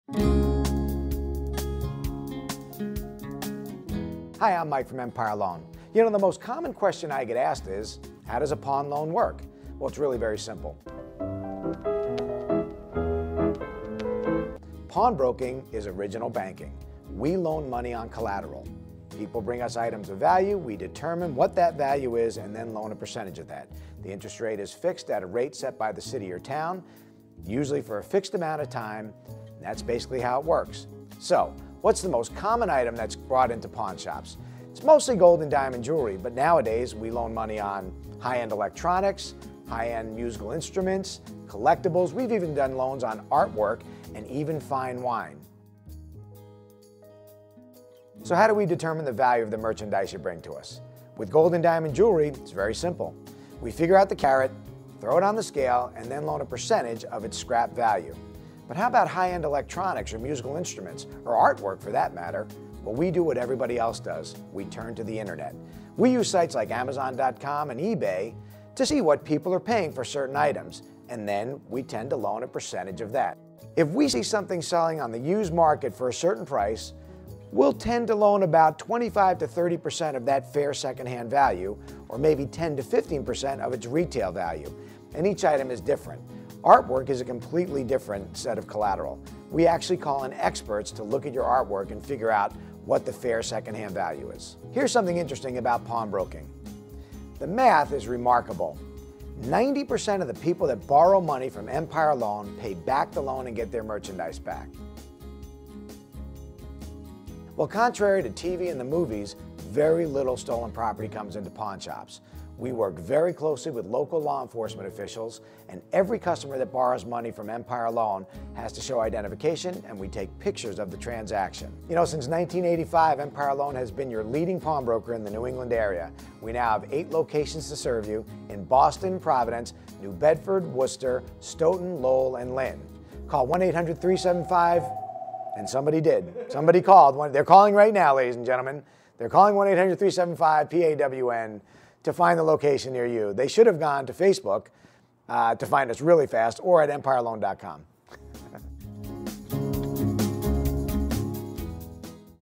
Hi, I'm Mike from Empire Loan. You know, the most common question I get asked is, how does a pawn loan work? Well, it's really very simple. Pawnbroking is original banking. We loan money on collateral. People bring us items of value, we determine what that value is, and then loan a percentage of that. The interest rate is fixed at a rate set by the city or town, usually for a fixed amount of time. That's basically how it works. So, what's the most common item that's brought into pawn shops? It's mostly gold and diamond jewelry, but nowadays we loan money on high-end electronics, high-end musical instruments, collectibles. We've even done loans on artwork and even fine wine. So how do we determine the value of the merchandise you bring to us? With gold and diamond jewelry, it's very simple. We figure out the carat, throw it on the scale, and then loan a percentage of its scrap value. But how about high-end electronics or musical instruments, or artwork for that matter? Well, we do what everybody else does. We turn to the internet. We use sites like Amazon.com and eBay to see what people are paying for certain items, and then we tend to loan a percentage of that. If we see something selling on the used market for a certain price, we'll tend to loan about 25 to 30% of that fair secondhand value, or maybe 10 to 15% of its retail value. And each item is different. Artwork is a completely different set of collateral. We actually call in experts to look at your artwork and figure out what the fair secondhand value is. Here's something interesting about pawnbroking. The math is remarkable. 90% of the people that borrow money from Empire Loan pay back the loan and get their merchandise back. Well, contrary to TV and the movies, very little stolen property comes into pawn shops. We work very closely with local law enforcement officials, and every customer that borrows money from Empire Loan has to show identification, and we take pictures of the transaction. You know, since 1985, Empire Loan has been your leading pawnbroker in the New England area. We now have 8 locations to serve you in Boston, Providence, New Bedford, Worcester, Stoughton, Lowell, and Lynn. Call 1-800-375, and somebody did. Somebody called. They're calling right now, ladies and gentlemen. They're calling 1-800-375-PAWN to find the location near you. They should have gone to Facebook to find us really fast, or at EmpireLoan.com.